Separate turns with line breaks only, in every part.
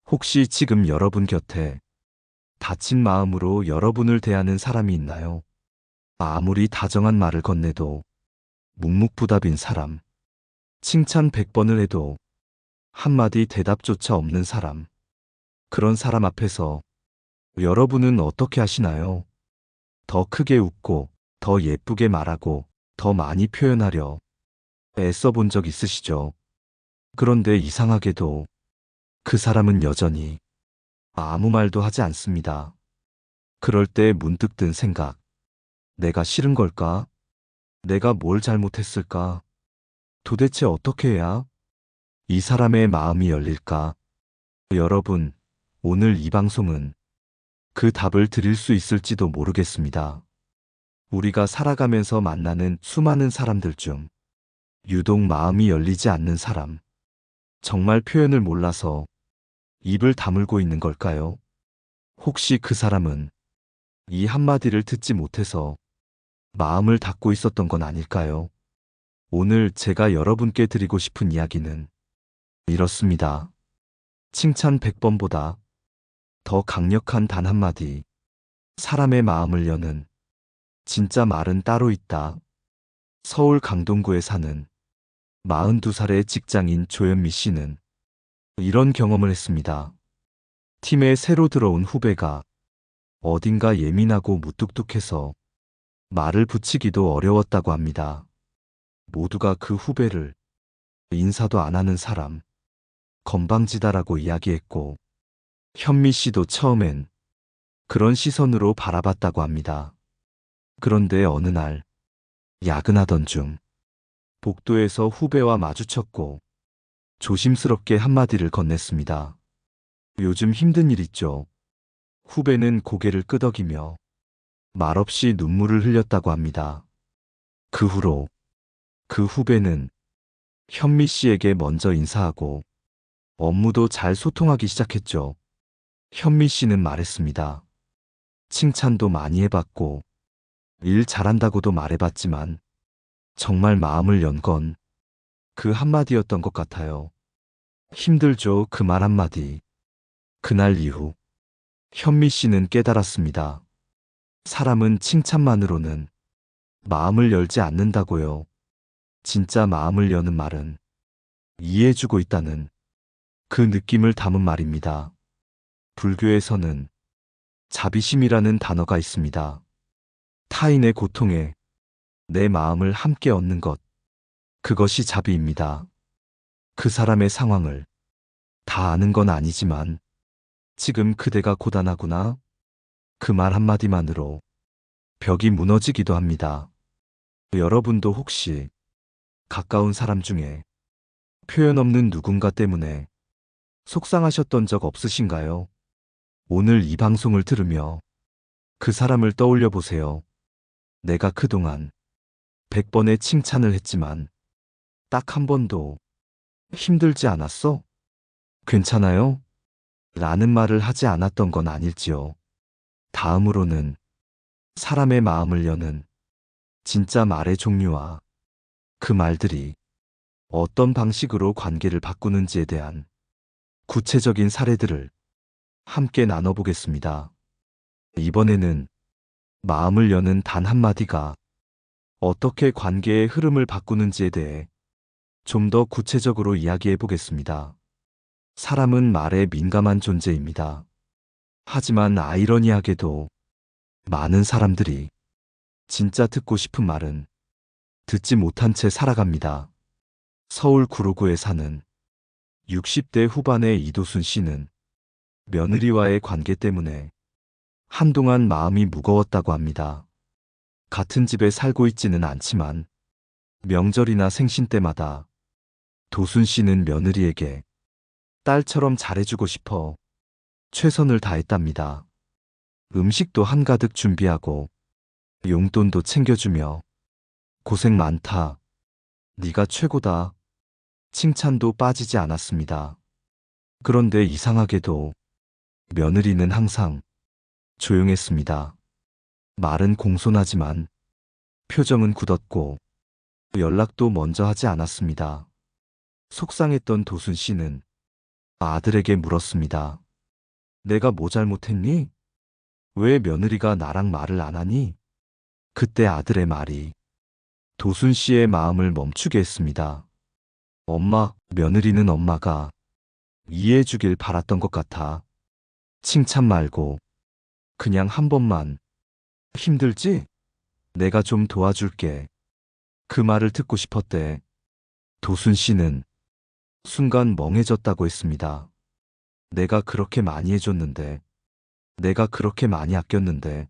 혹시 지금 여러분 곁에 다친 마음으로 여러분을 대하는 사람이 있나요? 아무리 다정한 말을 건네도 묵묵부답인 사람, 칭찬 100번을 해도 한마디 대답조차 없는 사람, 그런 사람 앞에서 여러분은 어떻게 하시나요? 더 크게 웃고, 더 예쁘게 말하고, 더 많이 표현하려 애써 본 적 있으시죠? 그런데 이상하게도 그 사람은 여전히 아무 말도 하지 않습니다. 그럴 때 문득 든 생각, 내가 싫은 걸까? 내가 뭘 잘못했을까? 도대체 어떻게 해야 이 사람의 마음이 열릴까? 여러분, 오늘 이 방송은 그 답을 드릴 수 있을지도 모르겠습니다. 우리가 살아가면서 만나는 수많은 사람들 중 유독 마음이 열리지 않는 사람, 정말 표현을 몰라서 입을 다물고 있는 걸까요? 혹시 그 사람은 이 한마디를 듣지 못해서 마음을 닫고 있었던 건 아닐까요? 오늘 제가 여러분께 드리고 싶은 이야기는 이렇습니다. 칭찬 100번보다 더 강력한 단 한마디, 사람의 마음을 여는 진짜 말은 따로 있다. 서울 강동구에 사는 42살의 직장인 조현미 씨는 이런 경험을 했습니다. 팀에 새로 들어온 후배가 어딘가 예민하고 무뚝뚝해서 말을 붙이기도 어려웠다고 합니다. 모두가 그 후배를 인사도 안 하는 사람, 건방지다라고 이야기했고, 현미 씨도 처음엔 그런 시선으로 바라봤다고 합니다. 그런데 어느 날 야근하던 중 복도에서 후배와 마주쳤고 조심스럽게 한마디를 건넸습니다. 요즘 힘든 일 있죠? 후배는 고개를 끄덕이며 말없이 눈물을 흘렸다고 합니다. 그 후로 그 후배는 현미 씨에게 먼저 인사하고 업무도 잘 소통하기 시작했죠. 현미 씨는 말했습니다. 칭찬도 많이 해봤고 일 잘한다고도 말해봤지만 정말 마음을 연 건 그 한마디였던 것 같아요. 힘들죠, 그 말 한마디. 그날 이후 현미 씨는 깨달았습니다. 사람은 칭찬만으로는 마음을 열지 않는다고요. 진짜 마음을 여는 말은 이해해주고 있다는 그 느낌을 담은 말입니다. 불교에서는 자비심이라는 단어가 있습니다. 타인의 고통에 내 마음을 함께 얻는 것, 그것이 자비입니다. 그 사람의 상황을 다 아는 건 아니지만 지금 그대가 고단하구나. 그 말 한마디만으로 벽이 무너지기도 합니다. 여러분도 혹시 가까운 사람 중에 표현 없는 누군가 때문에 속상하셨던 적 없으신가요? 오늘 이 방송을 들으며 그 사람을 떠올려 보세요. 내가 그동안 100번의 칭찬을 했지만 딱 한 번도 힘들지 않았어? 괜찮아요? 라는 말을 하지 않았던 건 아닐지요. 다음으로는 사람의 마음을 여는 진짜 말의 종류와 그 말들이 어떤 방식으로 관계를 바꾸는지에 대한 구체적인 사례들을 함께 나눠보겠습니다. 이번에는 마음을 여는 단 한마디가 어떻게 관계의 흐름을 바꾸는지에 대해 좀 더 구체적으로 이야기해 보겠습니다. 사람은 말에 민감한 존재입니다. 하지만 아이러니하게도 많은 사람들이 진짜 듣고 싶은 말은 듣지 못한 채 살아갑니다. 서울 구로구에 사는 60대 후반의 이도순 씨는 며느리와의 관계 때문에 한동안 마음이 무거웠다고 합니다. 같은 집에 살고 있지는 않지만 명절이나 생신 때마다 도순 씨는 며느리에게 딸처럼 잘해주고 싶어 최선을 다했답니다. 음식도 한가득 준비하고 용돈도 챙겨주며 고생 많다. 네가 최고다. 칭찬도 빠지지 않았습니다. 그런데 이상하게도 며느리는 항상 조용했습니다. 말은 공손하지만 표정은 굳었고 연락도 먼저 하지 않았습니다. 속상했던 도순 씨는 아들에게 물었습니다. 내가 뭐 잘못했니? 왜 며느리가 나랑 말을 안 하니? 그때 아들의 말이 도순 씨의 마음을 멈추게 했습니다. 엄마, 며느리는 엄마가 이해해 주길 바랐던 것 같아. 칭찬 말고 그냥 한 번만 힘들지? 내가 좀 도와줄게. 그 말을 듣고 싶었대. 도순 씨는 순간 멍해졌다고 했습니다. 내가 그렇게 많이 해줬는데, 내가 그렇게 많이 아꼈는데,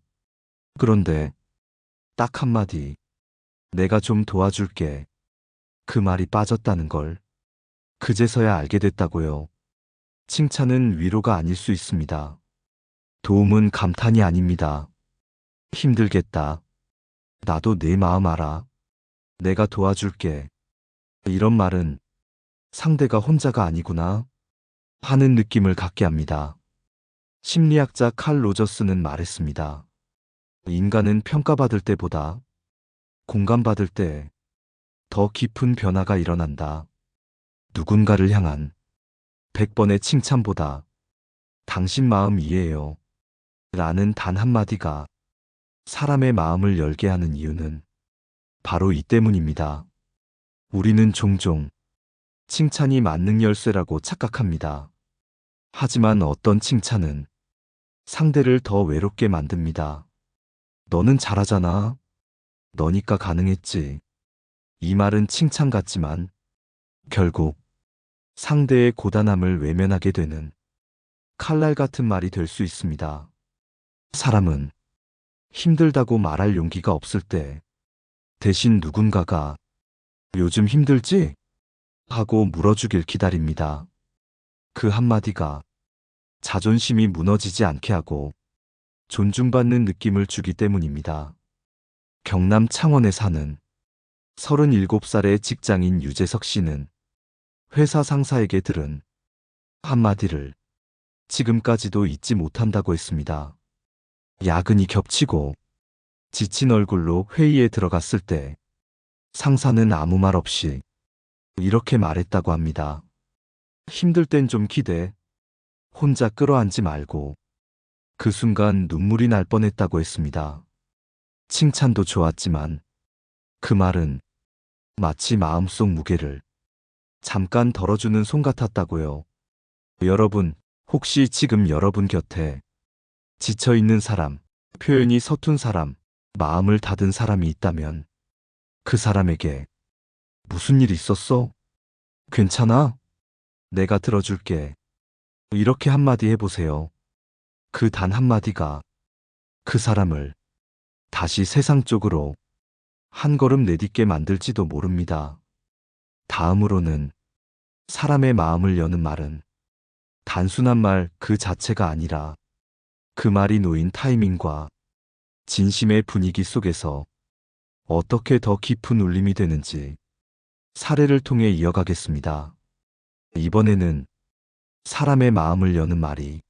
그런데 딱 한마디, 내가 좀 도와줄게. 그 말이 빠졌다는 걸 그제서야 알게 됐다고요. 칭찬은 위로가 아닐 수 있습니다. 도움은 감탄이 아닙니다. 힘들겠다. 나도 내 마음 알아. 내가 도와줄게. 이런 말은 상대가 혼자가 아니구나 하는 느낌을 갖게 합니다. 심리학자 칼 로저스는 말했습니다. 인간은 평가받을 때보다 공감받을 때 더 깊은 변화가 일어난다. 누군가를 향한 100번의 칭찬보다 당신 마음 이해해요. 라는 단 한마디가 사람의 마음을 열게 하는 이유는 바로 이 때문입니다. 우리는 종종 칭찬이 만능 열쇠라고 착각합니다. 하지만 어떤 칭찬은 상대를 더 외롭게 만듭니다. 너는 잘하잖아. 너니까 가능했지. 이 말은 칭찬 같지만 결국 상대의 고단함을 외면하게 되는 칼날 같은 말이 될 수 있습니다. 사람은 힘들다고 말할 용기가 없을 때 대신 누군가가 요즘 힘들지? 하고 물어주길 기다립니다. 그 한마디가 자존심이 무너지지 않게 하고 존중받는 느낌을 주기 때문입니다. 경남 창원에 사는 37살의 직장인 유재석 씨는 회사 상사에게 들은 한마디를 지금까지도 잊지 못한다고 했습니다. 야근이 겹치고 지친 얼굴로 회의에 들어갔을 때 상사는 아무 말 없이 이렇게 말했다고 합니다. 힘들 땐 좀 기대. 혼자 끌어안지 말고. 그 순간 눈물이 날 뻔했다고 했습니다. 칭찬도 좋았지만 그 말은 마치 마음속 무게를 잠깐 덜어주는 손 같았다고요. 여러분, 혹시 지금 여러분 곁에 지쳐있는 사람, 표현이 서툰 사람, 마음을 닫은 사람이 있다면 그 사람에게 무슨 일 있었어? 괜찮아? 내가 들어줄게. 이렇게 한마디 해보세요. 그 단 한마디가 그 사람을 다시 세상 쪽으로 한 걸음 내딛게 만들지도 모릅니다. 다음으로는 사람의 마음을 여는 말은 단순한 말 그 자체가 아니라 그 말이 놓인 타이밍과 진심의 분위기 속에서 어떻게 더 깊은 울림이 되는지 사례를 통해 이어가겠습니다. 이번에는 사람의 마음을 여는 말이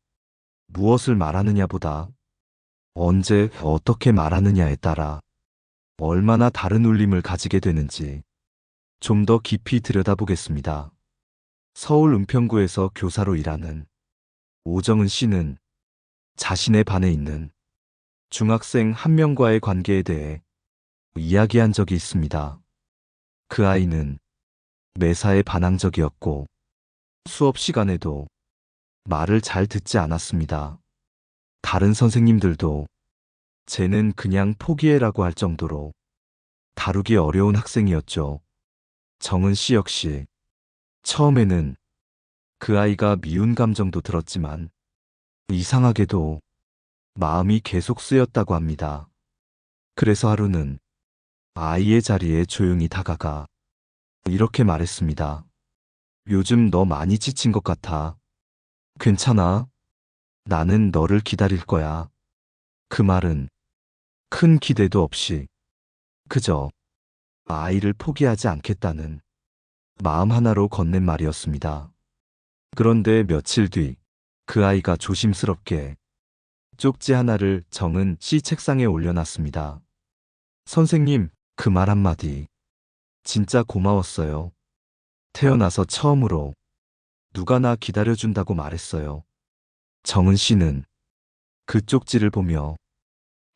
무엇을 말하느냐보다 언제 어떻게 말하느냐에 따라 얼마나 다른 울림을 가지게 되는지 좀 더 깊이 들여다보겠습니다. 서울 은평구에서 교사로 일하는 오정은 씨는 자신의 반에 있는 중학생 한 명과의 관계에 대해 이야기한 적이 있습니다. 그 아이는 매사에 반항적이었고 수업 시간에도 말을 잘 듣지 않았습니다. 다른 선생님들도 쟤는 그냥 포기해라고 할 정도로 다루기 어려운 학생이었죠. 정은 씨 역시 처음에는 그 아이가 미운 감정도 들었지만 이상하게도 마음이 계속 쓰였다고 합니다. 그래서 하루는 아이의 자리에 조용히 다가가 이렇게 말했습니다. 요즘 너 많이 지친 것 같아. 괜찮아. 나는 너를 기다릴 거야. 그 말은 큰 기대도 없이 그저 아이를 포기하지 않겠다는 마음 하나로 건넨 말이었습니다. 그런데 며칠 뒤 그 아이가 조심스럽게 쪽지 하나를 정은 씨 책상에 올려놨습니다. 선생님, 그 말 한마디 진짜 고마웠어요. 태어나서 처음으로 누가 나 기다려준다고 말했어요. 정은 씨는 그 쪽지를 보며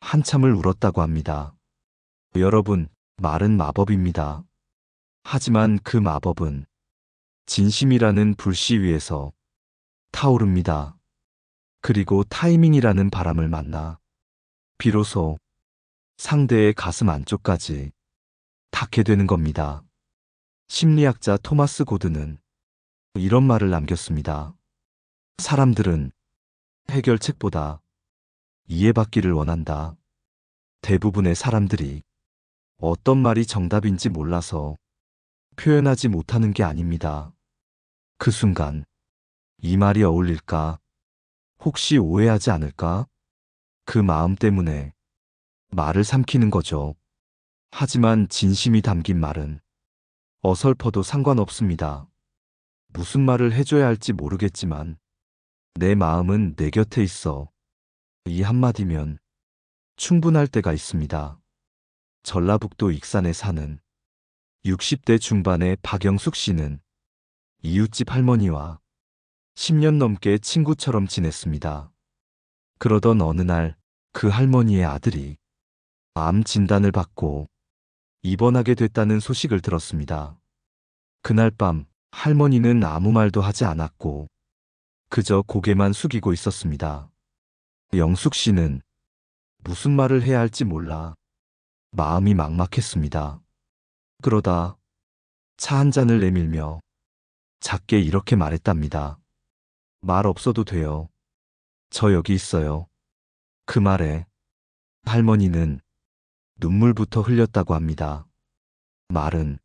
한참을 울었다고 합니다. 여러분, 말은 마법입니다. 하지만 그 마법은 진심이라는 불씨 위에서 타오릅니다. 그리고 타이밍이라는 바람을 만나 비로소 상대의 가슴 안쪽까지 닿게 되는 겁니다. 심리학자 토마스 고든은 이런 말을 남겼습니다. 사람들은 해결책보다 이해받기를 원한다. 대부분의 사람들이 어떤 말이 정답인지 몰라서 표현하지 못하는 게 아닙니다. 그 순간 이 말이 어울릴까? 혹시 오해하지 않을까? 그 마음 때문에 말을 삼키는 거죠. 하지만 진심이 담긴 말은 어설퍼도 상관없습니다. 무슨 말을 해줘야 할지 모르겠지만 내 마음은 내 곁에 있어. 이 한마디면 충분할 때가 있습니다. 전라북도 익산에 사는 60대 중반의 박영숙 씨는 이웃집 할머니와 10년 넘게 친구처럼 지냈습니다. 그러던 어느 날 그 할머니의 아들이 암 진단을 받고 입원하게 됐다는 소식을 들었습니다. 그날 밤 할머니는 아무 말도 하지 않았고 그저 고개만 숙이고 있었습니다. 영숙 씨는 무슨 말을 해야 할지 몰라 마음이 막막했습니다. 그러다 차 한 잔을 내밀며 작게 이렇게 말했답니다. 말 없어도 돼요. 저 여기 있어요. 그 말에 할머니는 눈물부터 흘렸다고 합니다. 말은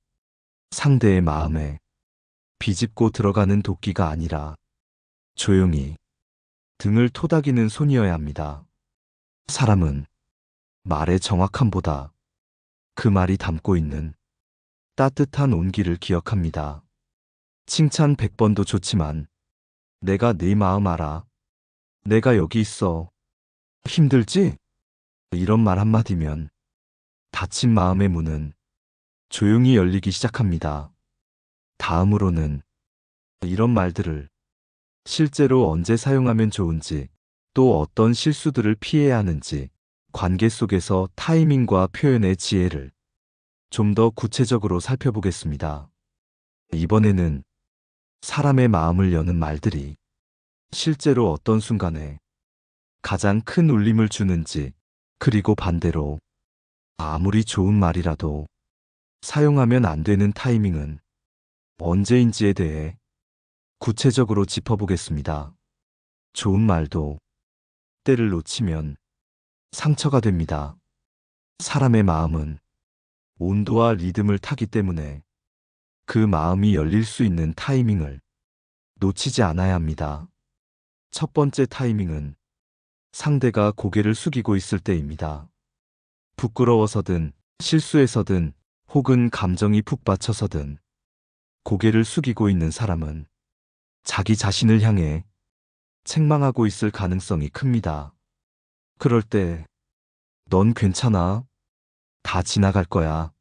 상대의 마음에 비집고 들어가는 도끼가 아니라 조용히 등을 토닥이는 손이어야 합니다. 사람은 말의 정확함보다 그 말이 담고 있는 따뜻한 온기를 기억합니다. 칭찬 100번도 좋지만 내가 네 마음 알아. 내가 여기 있어. 힘들지? 이런 말 한마디면 닫힌 마음의 문은 조용히 열리기 시작합니다. 다음으로는 이런 말들을 실제로 언제 사용하면 좋은지, 또 어떤 실수들을 피해야 하는지, 관계 속에서 타이밍과 표현의 지혜를 좀 더 구체적으로 살펴보겠습니다. 이번에는 사람의 마음을 여는 말들이 실제로 어떤 순간에 가장 큰 울림을 주는지, 그리고 반대로 아무리 좋은 말이라도 사용하면 안 되는 타이밍은 언제인지에 대해 구체적으로 짚어보겠습니다. 좋은 말도 때를 놓치면 상처가 됩니다. 사람의 마음은 온도와 리듬을 타기 때문에 그 마음이 열릴 수 있는 타이밍을 놓치지 않아야 합니다. 첫 번째 타이밍은 상대가 고개를 숙이고 있을 때입니다. 부끄러워서든 실수해서든 혹은 감정이 푹 받쳐서든 고개를 숙이고 있는 사람은 자기 자신을 향해 책망하고 있을 가능성이 큽니다. 그럴 때 넌 괜찮아. 다 지나갈 거야.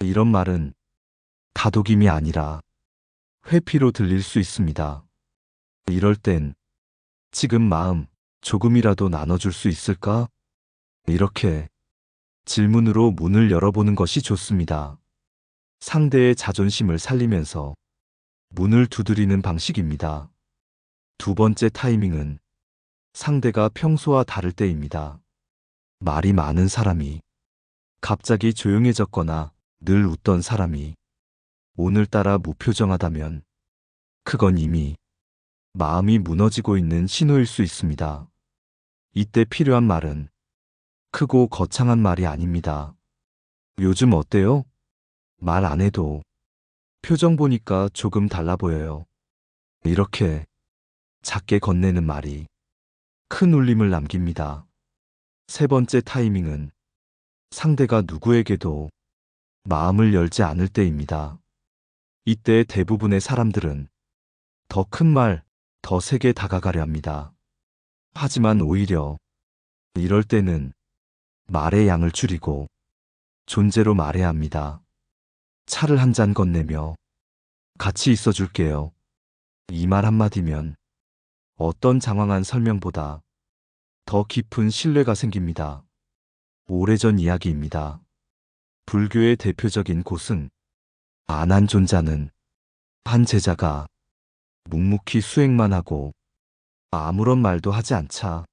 이런 말은 다독임이 아니라 회피로 들릴 수 있습니다. 이럴 땐 지금 마음 조금이라도 나눠줄 수 있을까? 이렇게 질문으로 문을 열어보는 것이 좋습니다. 상대의 자존심을 살리면서 문을 두드리는 방식입니다. 두 번째 타이밍은 상대가 평소와 다를 때입니다. 말이 많은 사람이 갑자기 조용해졌거나 늘 웃던 사람이 오늘따라 무표정하다면 그건 이미 마음이 무너지고 있는 신호일 수 있습니다. 이때 필요한 말은 크고 거창한 말이 아닙니다. 요즘 어때요? 말 안 해도 표정 보니까 조금 달라 보여요. 이렇게 작게 건네는 말이 큰 울림을 남깁니다. 세 번째 타이밍은 상대가 누구에게도 마음을 열지 않을 때입니다. 이때 대부분의 사람들은 더 큰 말, 더 세게 다가가려 합니다. 하지만 오히려 이럴 때는 말의 양을 줄이고 존재로 말해야 합니다. 차를 한 잔 건네며 같이 있어 줄게요. 이 말 한마디면 어떤 장황한 설명보다 더 깊은 신뢰가 생깁니다. 오래전 이야기입니다. 불교의 대표적인 고승, 안한존자는 한 제자가 묵묵히 수행만 하고 아무런 말도 하지 않자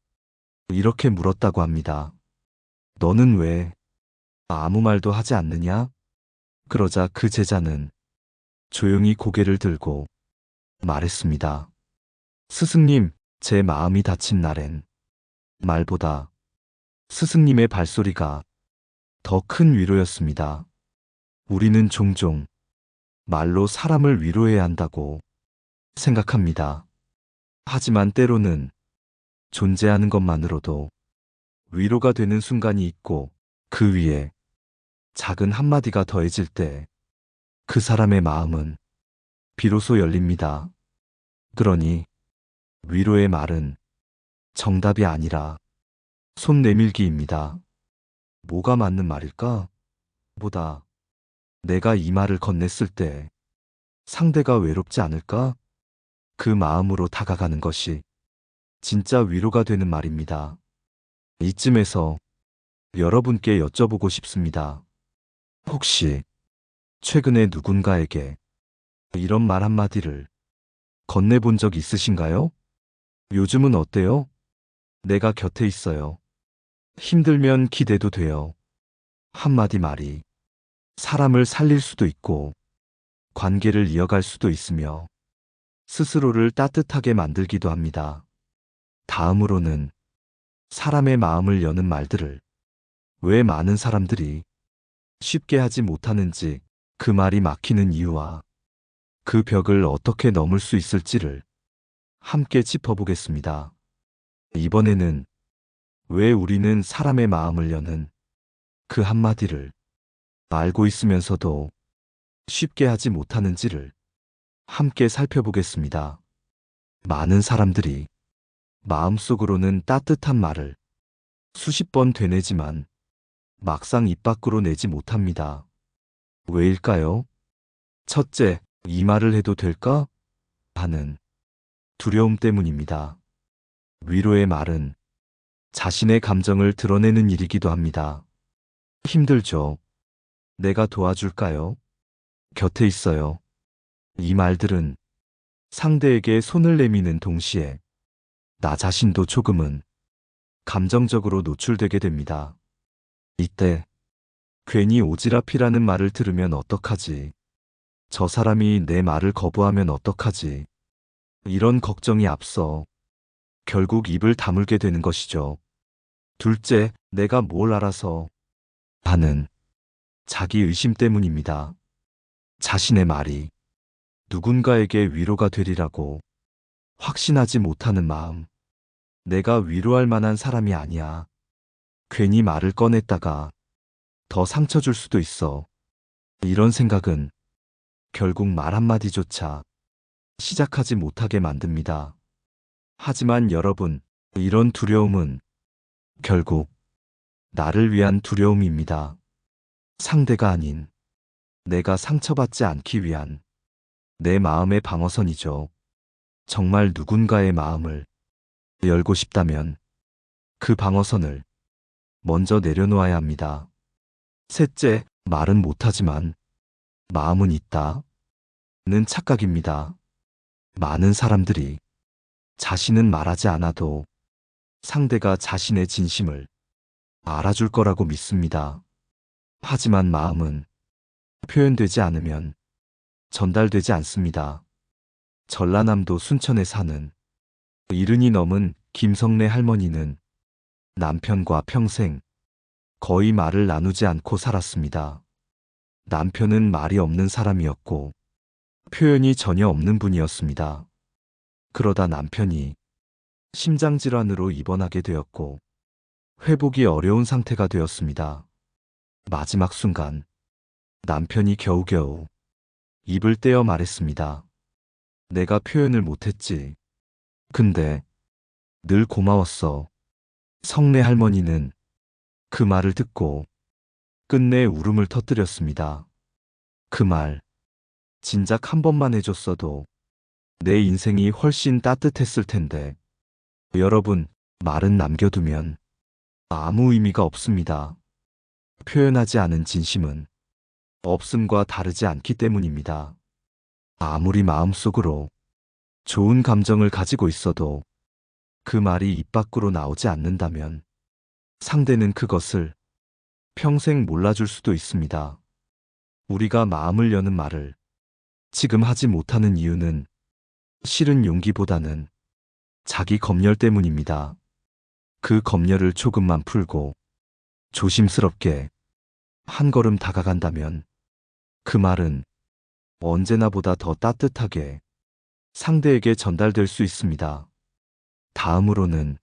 이렇게 물었다고 합니다. 너는 왜 아무 말도 하지 않느냐? 그러자 그 제자는 조용히 고개를 들고 말했습니다. 스승님, 제 마음이 다친 날엔 말보다 스승님의 발소리가 더 큰 위로였습니다. 우리는 종종 말로 사람을 위로해야 한다고 생각합니다. 하지만 때로는 존재하는 것만으로도 위로가 되는 순간이 있고 그 위에 작은 한마디가 더해질 때 그 사람의 마음은 비로소 열립니다. 그러니 위로의 말은 정답이 아니라 손 내밀기입니다. 뭐가 맞는 말일까? 보다 내가 이 말을 건넸을 때 상대가 외롭지 않을까? 그 마음으로 다가가는 것이 진짜 위로가 되는 말입니다. 이쯤에서 여러분께 여쭤보고 싶습니다. 혹시 최근에 누군가에게 이런 말 한마디를 건네본 적 있으신가요? 요즘은 어때요? 내가 곁에 있어요. 힘들면 기대도 돼요. 한마디 말이 사람을 살릴 수도 있고 관계를 이어갈 수도 있으며 스스로를 따뜻하게 만들기도 합니다. 다음으로는 사람의 마음을 여는 말들을 왜 많은 사람들이 쉽게 하지 못하는지, 그 말이 막히는 이유와 그 벽을 어떻게 넘을 수 있을지를 함께 짚어보겠습니다. 이번에는 왜 우리는 사람의 마음을 여는 그 한마디를 알고 있으면서도 쉽게 하지 못하는지를 함께 살펴보겠습니다. 많은 사람들이 마음속으로는 따뜻한 말을 수십 번 되뇌지만 막상 입 밖으로 내지 못합니다. 왜일까요? 첫째, 이 말을 해도 될까? 하는 두려움 때문입니다. 위로의 말은 자신의 감정을 드러내는 일이기도 합니다. 힘들죠? 내가 도와줄까요? 곁에 있어요. 이 말들은 상대에게 손을 내미는 동시에 나 자신도 조금은 감정적으로 노출되게 됩니다. 이때 괜히 오지랖이라는 말을 들으면 어떡하지? 저 사람이 내 말을 거부하면 어떡하지? 이런 걱정이 앞서 결국 입을 다물게 되는 것이죠. 둘째, 내가 뭘 알아서 하는 자기 의심 때문입니다. 자신의 말이 누군가에게 위로가 되리라고 확신하지 못하는 마음. 내가 위로할 만한 사람이 아니야. 괜히 말을 꺼냈다가 더 상처 줄 수도 있어. 이런 생각은 결국 말 한마디조차 시작하지 못하게 만듭니다. 하지만 여러분, 이런 두려움은 결국 나를 위한 두려움입니다. 상대가 아닌 내가 상처받지 않기 위한 내 마음의 방어선이죠. 정말 누군가의 마음을 열고 싶다면 그 방어선을 먼저 내려놓아야 합니다. 셋째, 말은 못하지만 마음은 있다 는 착각입니다. 많은 사람들이 자신은 말하지 않아도 상대가 자신의 진심을 알아줄 거라고 믿습니다. 하지만 마음은 표현되지 않으면 전달되지 않습니다. 전라남도 순천에 사는 70이 넘은 김성래 할머니는 남편과 평생 거의 말을 나누지 않고 살았습니다. 남편은 말이 없는 사람이었고 표현이 전혀 없는 분이었습니다. 그러다 남편이 심장질환으로 입원하게 되었고 회복이 어려운 상태가 되었습니다. 마지막 순간 남편이 겨우겨우 입을 떼어 말했습니다. 내가 표현을 못했지. 근데 늘 고마웠어. 성래 할머니는 그 말을 듣고 끝내 울음을 터뜨렸습니다. 그 말, 진작 한 번만 해줬어도 내 인생이 훨씬 따뜻했을 텐데. 여러분, 말은 남겨두면 아무 의미가 없습니다. 표현하지 않은 진심은 없음과 다르지 않기 때문입니다. 아무리 마음속으로 좋은 감정을 가지고 있어도 그 말이 입 밖으로 나오지 않는다면 상대는 그것을 평생 몰라줄 수도 있습니다. 우리가 마음을 여는 말을 지금 하지 못하는 이유는 실은 용기보다는 자기 검열 때문입니다. 그 검열을 조금만 풀고 조심스럽게 한 걸음 다가간다면 그 말은 언제나보다 더 따뜻하게 상대에게 전달될 수 있습니다. 다음으로는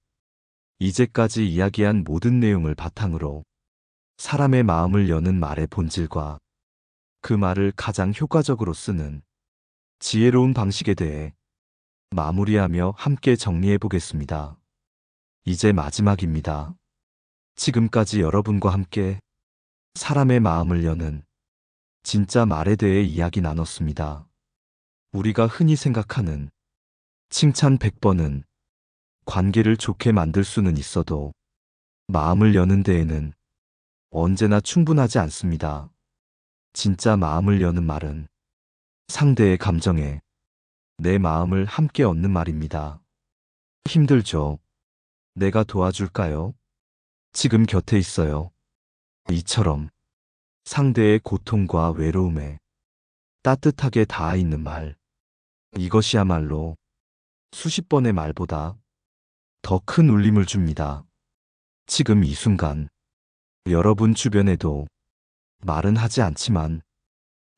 이제까지 이야기한 모든 내용을 바탕으로 사람의 마음을 여는 말의 본질과 그 말을 가장 효과적으로 쓰는 지혜로운 방식에 대해 마무리하며 함께 정리해 보겠습니다. 이제 마지막입니다. 지금까지 여러분과 함께 사람의 마음을 여는 진짜 말에 대해 이야기 나눴습니다. 우리가 흔히 생각하는 칭찬 100번은 관계를 좋게 만들 수는 있어도 마음을 여는 데에는 언제나 충분하지 않습니다. 진짜 마음을 여는 말은 상대의 감정에 내 마음을 함께 얻는 말입니다. 힘들죠? 내가 도와줄까요? 지금 곁에 있어요. 이처럼 상대의 고통과 외로움에 따뜻하게 닿아 있는 말. 이것이야말로 수십 번의 말보다 더 큰 울림을 줍니다. 지금 이 순간 여러분 주변에도 말은 하지 않지만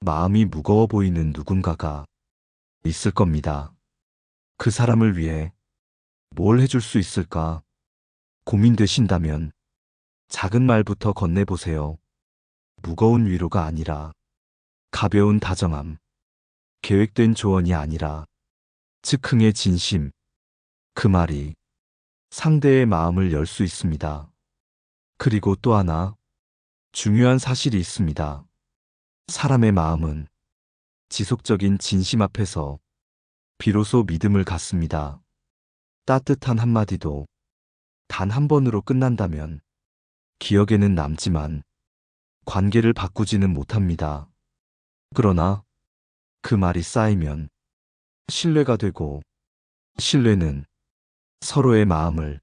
마음이 무거워 보이는 누군가가 있을 겁니다. 그 사람을 위해 뭘 해줄 수 있을까 고민되신다면 작은 말부터 건네보세요. 무거운 위로가 아니라 가벼운 다정함, 계획된 조언이 아니라 즉흥의 진심. 그 말이 상대의 마음을 열 수 있습니다. 그리고 또 하나 중요한 사실이 있습니다. 사람의 마음은 지속적인 진심 앞에서 비로소 믿음을 갖습니다. 따뜻한 한마디도 단 한 번으로 끝난다면 기억에는 남지만 관계를 바꾸지는 못합니다. 그러나 그 말이 쌓이면 신뢰가 되고, 신뢰는 서로의 마음을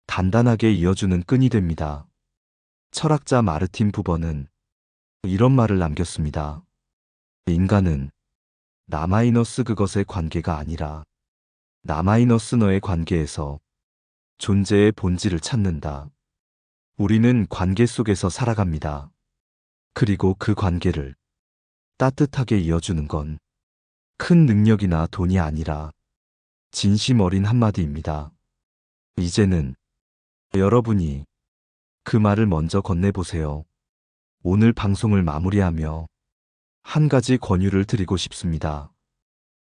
단단하게 이어주는 끈이 됩니다. 철학자 마르틴 부버는 이런 말을 남겼습니다. 인간은 나 마이너스 그것의 관계가 아니라 나 마이너스 너의 관계에서 존재의 본질을 찾는다. 우리는 관계 속에서 살아갑니다. 그리고 그 관계를 따뜻하게 이어주는 건 큰 능력이나 돈이 아니라 진심 어린 한마디입니다. 이제는 여러분이 그 말을 먼저 건네보세요. 오늘 방송을 마무리하며 한 가지 권유를 드리고 싶습니다.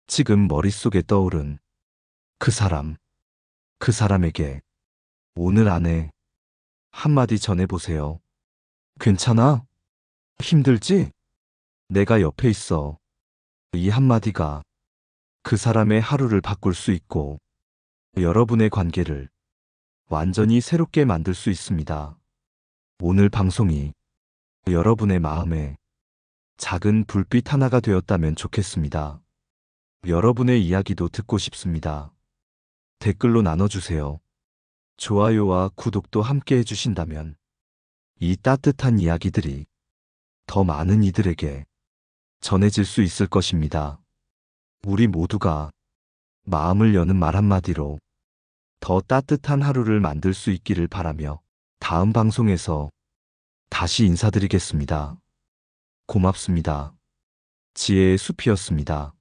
지금 머릿속에 떠오른 그 사람에게 오늘 안에 한마디 전해보세요. 괜찮아? 힘들지? 내가 옆에 있어. 이 한마디가 그 사람의 하루를 바꿀 수 있고 여러분의 관계를 완전히 새롭게 만들 수 있습니다. 오늘 방송이 여러분의 마음에 작은 불빛 하나가 되었다면 좋겠습니다. 여러분의 이야기도 듣고 싶습니다. 댓글로 나눠주세요. 좋아요와 구독도 함께 해주신다면 이 따뜻한 이야기들이 더 많은 이들에게 전해질 수 있을 것입니다. 우리 모두가 마음을 여는 말 한마디로 더 따뜻한 하루를 만들 수 있기를 바라며 다음 방송에서 다시 인사드리겠습니다. 고맙습니다. 지혜의 숲이었습니다.